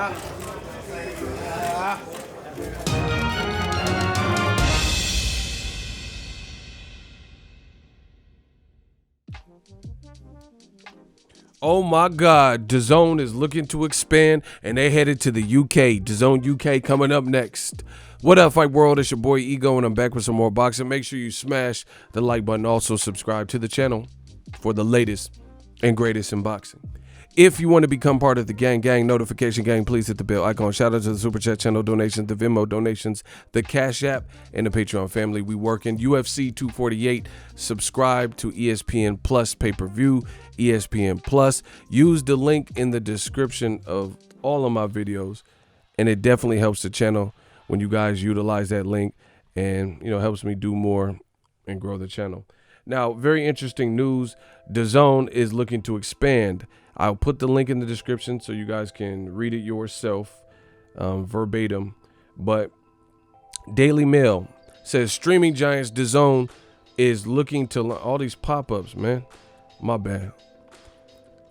Oh my God, Dazn is looking to expand and they headed to the UK. Dazn UK coming up next. What up, Fight World? It's your boy Ego and I'm back with some more boxing. Make sure you smash the like button. Also subscribe to the channel for the latest and greatest in boxing. If you want to become part of the gang notification gang, please hit the bell icon. Shout out to the Super Chat channel donations, the Venmo donations, the Cash App, and the Patreon family. We work in UFC 248. Subscribe to ESPN Plus pay-per-view, ESPN Plus. Use the link in the description of all of my videos, and it definitely helps the channel when you guys utilize that link, and helps me do more and grow the channel. Now, very interesting news. Dazn is looking to expand. I'll put the link in the description so you guys can read it yourself, verbatim. But Daily Mail says streaming giants Dazn is looking to all these pop-ups, man. My bad.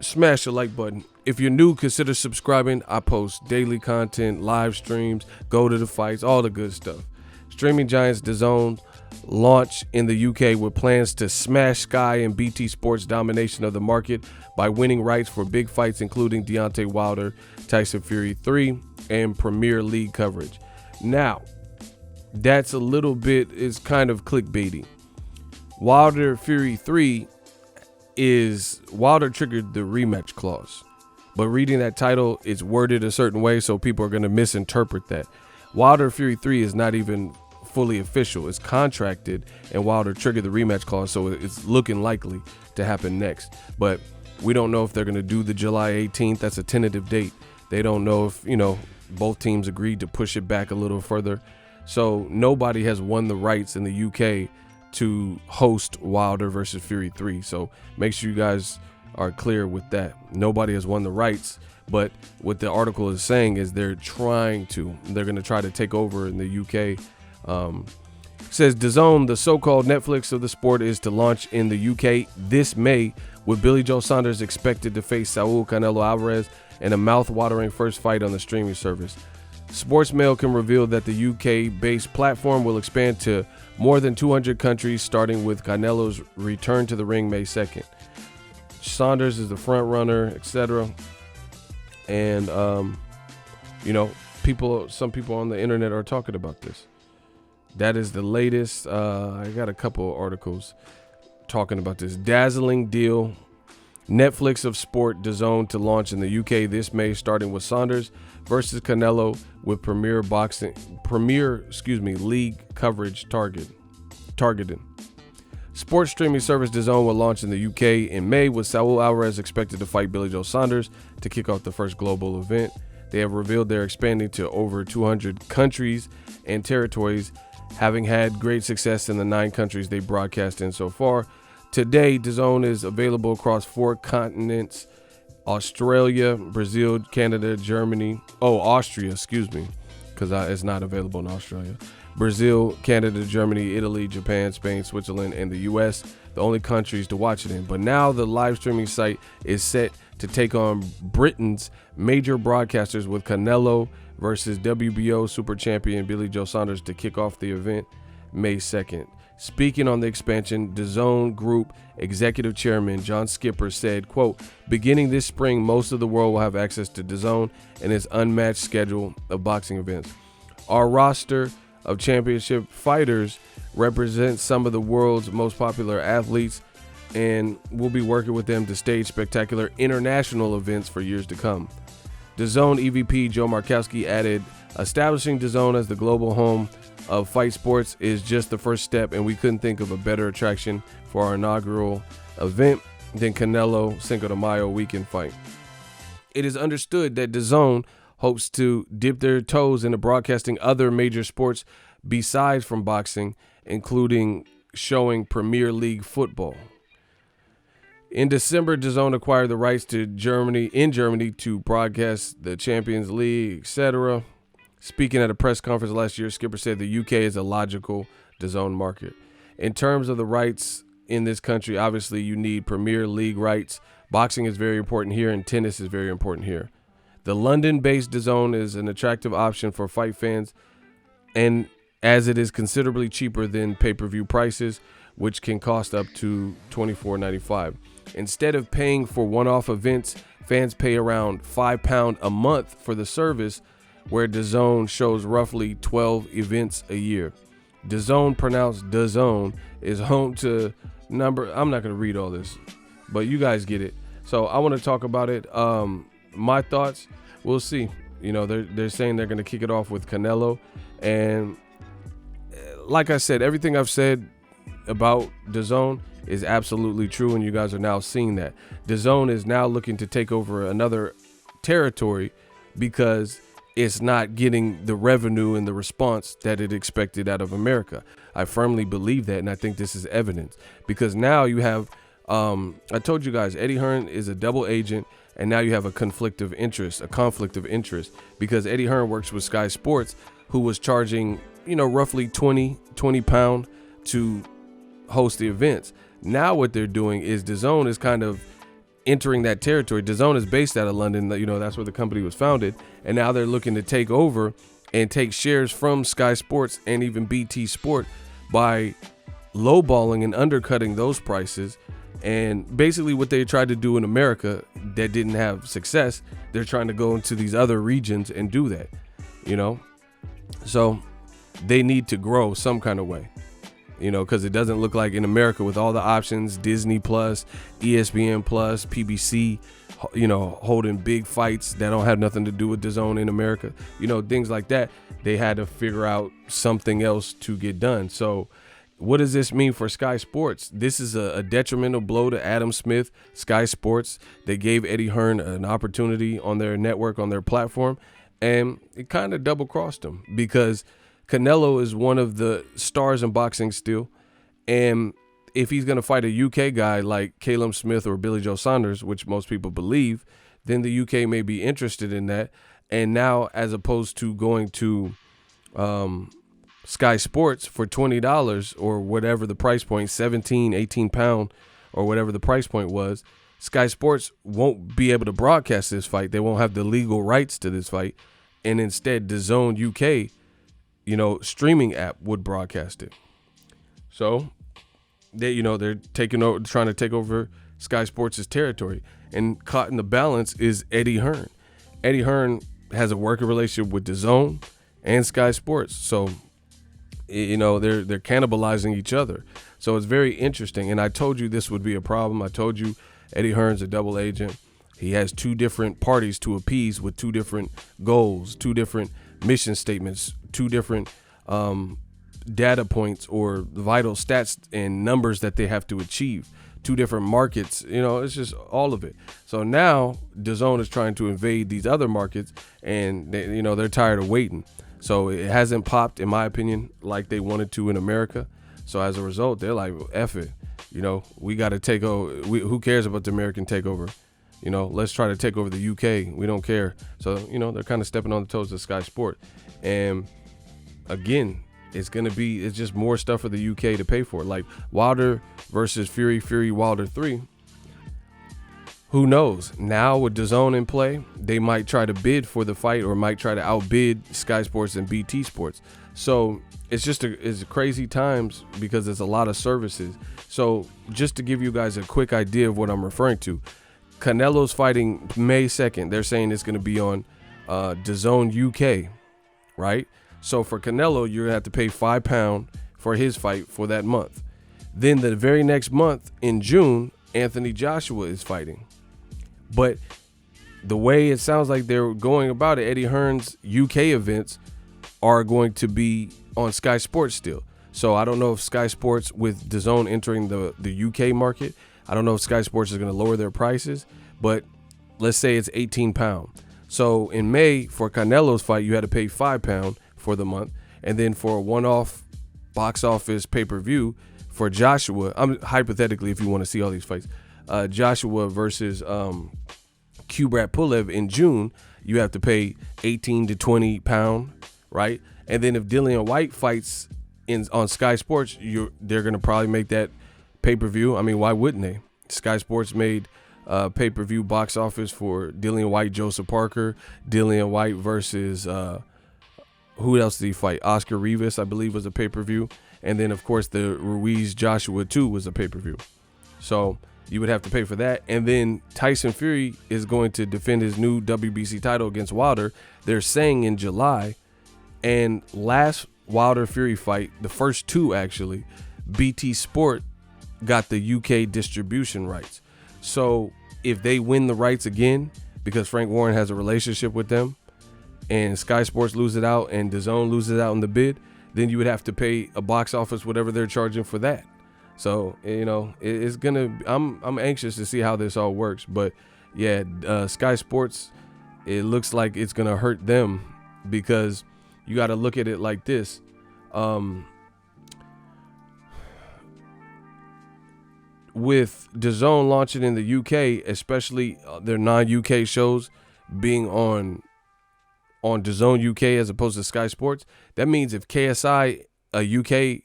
Smash the like button. If you're new, consider subscribing. I post daily content, live streams, go to the fights, all the good stuff. Streaming giants Dazn launch in the UK with plans to smash Sky and BT Sports' domination of the market by winning rights for big fights including Deontay Wilder, Tyson Fury 3, and Premier League coverage. Now, that's a little bit, is kind of clickbaity. Wilder Fury 3 is, Wilder triggered the rematch clause. But reading that title, it's worded a certain way, so people are going to misinterpret that. Wilder Fury 3 is not even fully official. It's contracted, and Wilder triggered the rematch clause, so it's looking likely to happen next. But we don't know if they're going to do the July 18th. That's a tentative date. They don't know if, both teams agreed to push it back a little further. So nobody has won the rights in the UK to host Wilder versus Fury 3. So make sure you guys are clear with that. Nobody has won the rights, but what the article is saying is they're going to try to take over in the UK. Says Dazn, the so-called Netflix of the sport, is to launch in the UK this May, with Billy Joe Saunders expected to face Saul Canelo Alvarez in a mouth-watering first fight on the streaming service. Sportsmail can reveal that the UK-based platform will expand to more than 200 countries, starting with Canelo's return to the ring May 2nd. Saunders is the front runner, etc. And some people on the internet are talking about this. That is the latest. I got a couple of articles talking about this dazzling deal. Netflix of sport Dazn to launch in the UK this May, starting with Saunders versus Canelo, with Premier League coverage targeting. Sports streaming service Dazn will launch in the UK in May, with Saul Alvarez expected to fight Billy Joe Saunders to kick off the first global event. They have revealed they're expanding to over 200 countries and territories, having had great success in the 9 countries they broadcast in so far. Today, Dazn is available across 4 continents: Australia, Brazil, Canada, Germany. Austria, because it's not available in Australia. Brazil, Canada, Germany, Italy, Japan, Spain, Switzerland, and the US, the only countries to watch it in. But now the live streaming site is set to take on Britain's major broadcasters, with Canelo versus WBO super champion Billy Joe Saunders to kick off the event May 2nd. Speaking on the expansion, Dazn Group Executive Chairman John Skipper said, quote, "Beginning this spring, most of the world will have access to Dazn and its unmatched schedule of boxing events. Our roster of championship fighters represents some of the world's most popular athletes, and we'll be working with them to stage spectacular international events for years to come." Dazn EVP Joe Markowski added, "Establishing Dazn as the global home of fight sports is just the first step, and we couldn't think of a better attraction for our inaugural event than Canelo Cinco de Mayo weekend fight." It is understood that Dazn hopes to dip their toes into broadcasting other major sports besides from boxing, including showing Premier League football. In December, Dazn acquired the rights to Germany to broadcast the Champions League, etc. Speaking at a press conference last year, Skipper said the UK is a logical Dazn market. In terms of the rights in this country, obviously you need Premier League rights. Boxing is very important here, and tennis is very important here. The London-based Dazn is an attractive option for fight fans, and as it is considerably cheaper than pay-per-view prices, which can cost up to $24.95. Instead of paying for one-off events, fans pay around £5 a month for the service, where Dazn shows roughly 12 events a year. Dazn, pronounced Dazn, is home to number. I'm not going to read all this, but you guys get it. So I want to talk about it. My thoughts, we'll see. You know, they're saying they're going to kick it off with Canelo, and like I said, everything I've said about Dazn is absolutely true, and you guys are now seeing that. Dazn is now looking to take over another territory because it's not getting the revenue and the response that it expected out of America. I firmly believe that, and I think this is evidence, because now you have, I told you guys, Eddie Hearn is a double agent, and now you have a conflict of interest, because Eddie Hearn works with Sky Sports, who was charging, you know, roughly £20 to host the events. Now what they're doing is Dazn is kind of entering that territory. Dazn is based out of London, you know, that's where the company was founded, and now they're looking to take over and take shares from Sky Sports and even BT Sport by lowballing and undercutting those prices. And basically what they tried to do in America that didn't have success, they're trying to go into these other regions and do that, you know. So they need to grow some kind of way, you know, because it doesn't look like in America with all the options, Disney Plus, ESPN Plus, PBC, you know, holding big fights that don't have nothing to do with Dazn in America, you know, things like that. They had to figure out something else to get done. So what does this mean for Sky Sports? This is a detrimental blow to Adam Smith, Sky Sports. They gave Eddie Hearn an opportunity on their network, on their platform, and it kind of double-crossed him, because Canelo is one of the stars in boxing still, and if he's going to fight a UK guy like Caleb Smith or Billy Joe Saunders, which most people believe, then the UK may be interested in that. And now, as opposed to going to Sky Sports for $20 or whatever the price point, 17, 18 pound or whatever the price point was, Sky Sports won't be able to broadcast this fight. They won't have the legal rights to this fight. And instead, DAZN UK, you know, streaming app would broadcast it. So they, you know, they're taking over, trying to take over Sky Sports' territory. And caught in the balance is Eddie Hearn. Eddie Hearn has a working relationship with DAZN and Sky Sports. So, you know, they're cannibalizing each other. So it's very interesting. And I told you this would be a problem. I told you Eddie Hearn's a double agent. He has two different parties to appease with two different goals, two different mission statements, two different data points or vital stats and numbers that they have to achieve, two different markets. You know, it's just all of it. So now DAZN is trying to invade these other markets, and they, you know, they're tired of waiting. So it hasn't popped, in my opinion, like they wanted to in America. So as a result, they're like, F it. You know, we got to take over. Who cares about the American takeover? You know, let's try to take over the UK. We don't care. So, you know, they're kind of stepping on the toes of Sky Sport. And again, it's just more stuff for the UK to pay for. Like Wilder versus Fury Wilder 3. Who knows? Now with DAZN in play, they might try to bid for the fight or might try to outbid Sky Sports and BT Sports. So it's just it's crazy times because there's a lot of services. So just to give you guys a quick idea of what I'm referring to, Canelo's fighting May 2nd. They're saying it's going to be on DAZN UK, right? So for Canelo, you're going to have to pay £5 for his fight for that month. Then the very next month in June, Anthony Joshua is fighting. But the way it sounds like they're going about it, Eddie Hearn's UK events are going to be on Sky Sports still. So I don't know if Sky Sports, with DAZN entering the UK market, I don't know if Sky Sports is going to lower their prices, but let's say it's £18. So in May for Canelo's fight, you had to pay £5 for the month. And then for a one-off box office pay-per-view for Joshua, hypothetically, if you want to see all these fights, Joshua versus Kubrat Pulev in June, you have to pay 18 to 20 pound, right? And then if Dillian White fights on Sky Sports, they're going to probably make that pay-per-view. I mean, why wouldn't they? Sky Sports made pay-per-view box office for Dillian White, Joseph Parker. Dillian White versus who else did he fight? Oscar Rivas, I believe, was a pay-per-view. And then, of course, the Ruiz Joshua 2 was a pay-per-view. So you would have to pay for that. And then Tyson Fury is going to defend his new WBC title against Wilder. They're saying in July. And last Wilder Fury fight, the first two actually, BT Sport got the UK distribution rights. So if they win the rights again, because Frank Warren has a relationship with them, and Skysports lose it out and DAZN loses out in the bid, then you would have to pay a box office whatever they're charging for that. So, you know, it's gonna. I'm anxious to see how this all works. But yeah, Sky Sports, it looks like it's gonna hurt them because you got to look at it like this. With DAZN launching in the UK, especially their non-UK shows being on DAZN UK as opposed to Sky Sports, that means if KSI, a UK,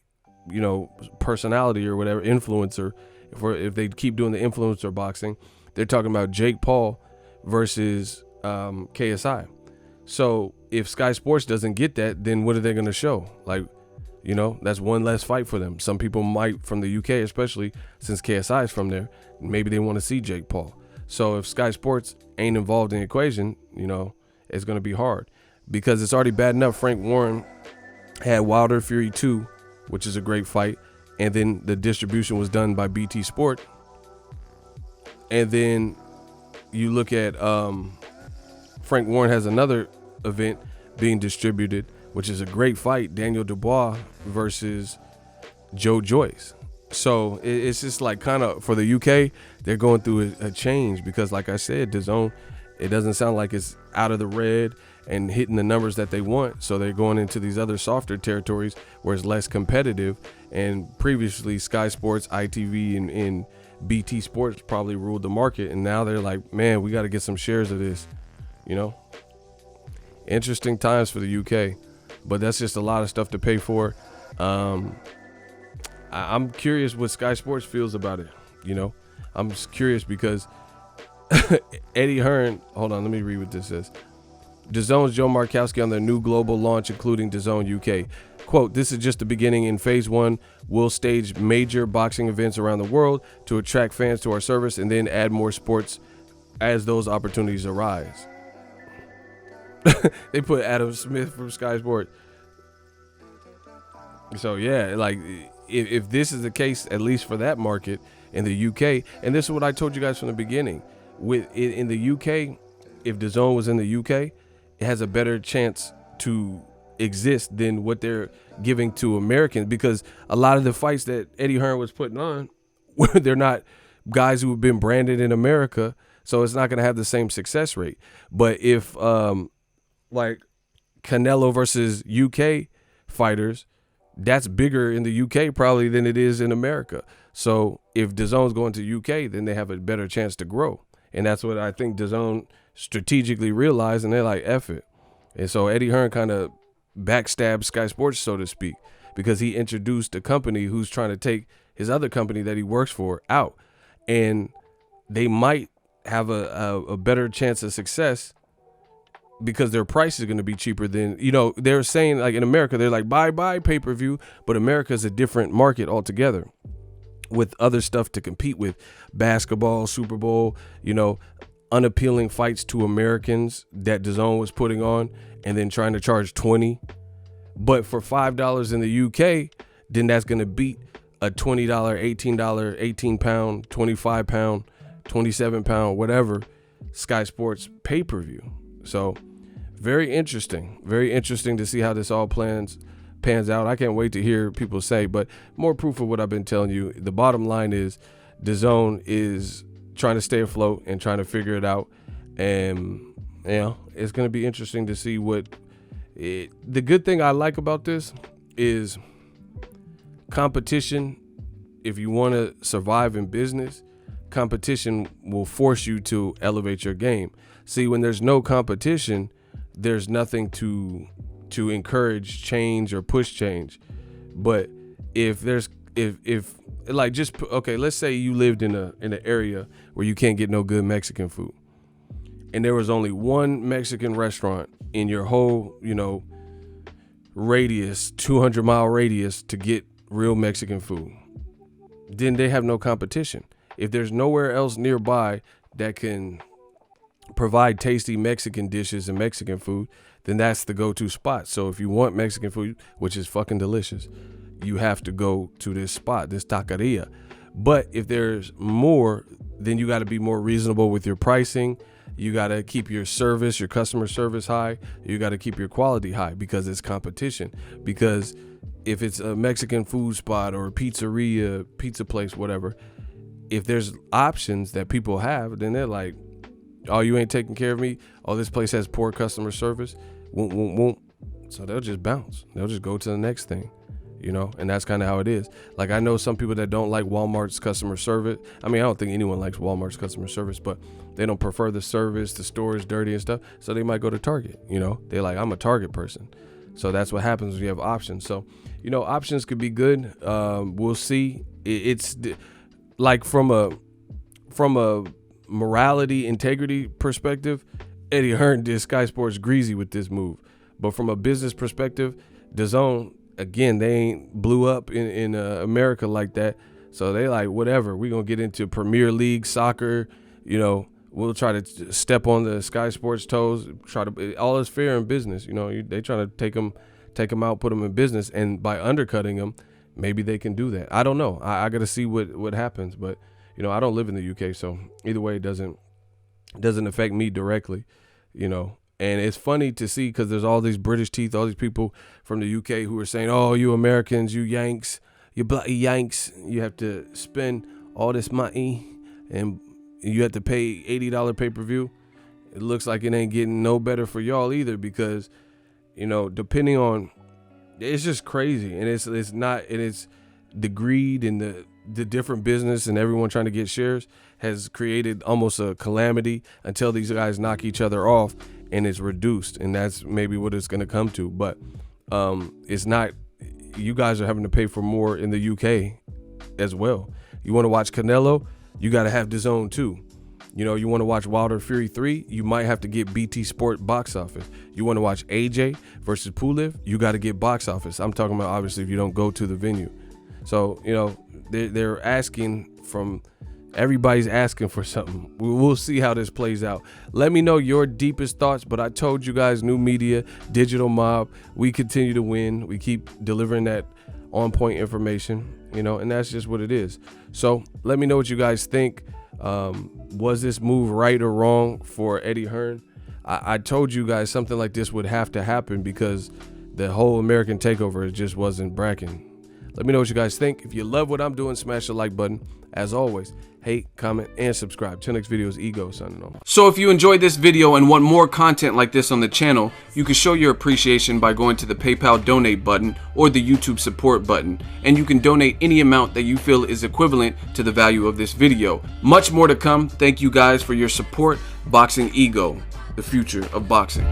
you know, personality or whatever, influencer, if they keep doing the influencer boxing, they're talking about Jake Paul versus KSI. So if Sky Sports doesn't get that, then what are they going to show? Like, you know, that's one less fight for them. Some people might, from the UK, especially since KSI is from there, maybe they want to see Jake Paul. So if Sky Sports ain't involved in the equation, you know, it's going to be hard because it's already bad enough. Frank Warren had Wilder Fury 2, which is a great fight. And then the distribution was done by BT Sport. And then you look at Frank Warren has another event being distributed, which is a great fight, Daniel Dubois versus Joe Joyce. So it's just like kind of for the UK, they're going through a change because, like I said, DAZN, it doesn't sound like it's out of the red and hitting the numbers that they want. So they're going into these other softer territories where it's less competitive. And previously, Sky Sports, ITV, and BT Sports probably ruled the market. And now they're like, man, we got to get some shares of this, you know? Interesting times for the UK, but that's just a lot of stuff to pay for. I'm curious what Sky Sports feels about it. You know, I'm just curious because Eddie Hearn, hold on, let me read what this says. DAZN's Joe Markowski on their new global launch, including DAZN UK. Quote, this is just the beginning. In phase one, we'll stage major boxing events around the world to attract fans to our service and then add more sports as those opportunities arise. They put Adam Smith from Sky Sports. So yeah, like if this is the case, at least for that market in the UK, and this is what I told you guys from the beginning, with in the UK, if DAZN was in the UK, it has a better chance to exist than what they're giving to Americans, because a lot of the fights that Eddie Hearn was putting on, they're not guys who have been branded in America, so it's not going to have the same success rate. But if like Canelo versus UK fighters, that's bigger in the UK probably than it is in America. So if DAZN's going to UK, then they have a better chance to grow. And that's what I think DAZN strategically realized, and they're like, F it. And so Eddie Hearn kind of backstabbed Sky Sports, so to speak, because he introduced a company who's trying to take his other company that he works for out. And they might have a better chance of success because their price is going to be cheaper than, you know, they're saying, like in America, they're like, buy pay-per-view, but America is a different market altogether with other stuff to compete with. Basketball, Super Bowl, you know, unappealing fights to Americans that DAZN was putting on and then trying to charge $20. But for $5 in the UK, then that's going to beat a $20, $18, 18-pound, 25-pound, 27-pound, whatever, Sky Sports pay-per-view. So very interesting to see how this all pans out. I can't wait to hear people say, but more proof of what I've been telling you. The bottom line is DAZN is trying to stay afloat and trying to figure it out. And, you know, it's going to be interesting to see the good thing I like about this is competition. If you want to survive in business, competition will force you to elevate your game. See, when there's no competition, there's nothing to encourage change or push change. But if there's if like just okay, let's say you lived in an area where you can't get no good Mexican food, and there was only one Mexican restaurant in your whole, radius, 200-mile radius to get real Mexican food, then they have no competition. If there's nowhere else nearby that can provide tasty Mexican dishes and Mexican food, then that's the go-to spot. So if you want Mexican food, which is fucking delicious, you have to go to this spot, this taqueria. But if there's more, then you got to be more reasonable with your pricing. You got to keep your service, your customer service high. You got to keep your quality high because it's competition. Because if it's a Mexican food spot or a pizzeria, pizza place, whatever, if there's options that people have, then they're like, oh, you ain't taking care of me. Oh, this place has poor customer service. Won't. So they'll just bounce. They'll just go to the next thing, and that's kind of how it is. Like, I know some people that don't like Walmart's customer service. I mean, I don't think anyone likes Walmart's customer service, but they don't prefer the service. The store is dirty and stuff. So they might go to Target, They're like, I'm a Target person. So that's what happens when you have options. So, options could be good. We'll see. It's like from a morality, integrity perspective, Eddie Hearn did Skysports greasy with this move. But from a business perspective, Dazn, again, they ain't blew up in America like that. So they like, whatever, we're going to get into Premier League soccer. We'll try to step on the Skysports toes, all is fair in business. They trying to take them out, put them in business. And by undercutting them, maybe they can do that. I don't know. I got to see what happens. But, I don't live in the UK. So either way, it doesn't affect me directly, And it's funny to see because there's all these British teeth, all these people from the UK who are saying, oh, you Americans, you Yanks, you bloody Yanks, you have to spend all this money and you have to pay $80 pay-per-view. It looks like it ain't getting no better for y'all either because, depending on, it's just crazy. And it's the greed and the different business and everyone trying to get shares has created almost a calamity until these guys knock each other off and it's reduced. And that's maybe what it's going to come to. But it's not, you guys are having to pay for more in the UK as well. You want to watch Canelo, you got to have DAZN too. You want to watch Wilder Fury 3, you might have to get BT Sport box office. You want to watch AJ versus Pulev, you got to get box office. I'm talking about obviously if you don't go to the venue. So, they're asking everybody's asking for something. We'll see how this plays out. Let me know your deepest thoughts, but I told you guys, new media, digital mob, we continue to win. We keep delivering that on point information, and that's just what it is. So let me know what you guys think. Was this move right or wrong for Eddie Hearn? I told you guys something like this would have to happen because the whole American takeover just wasn't bracking. Let me know what you guys think. If you love what I'm doing, smash the like button. As always, hate, comment, and subscribe. Till next video is Ego signing off. So if you enjoyed this video and want more content like this on the channel, you can show your appreciation by going to the PayPal donate button or the YouTube support button. And you can donate any amount that you feel is equivalent to the value of this video. Much more to come. Thank you guys for your support. Boxing Ego, the future of boxing.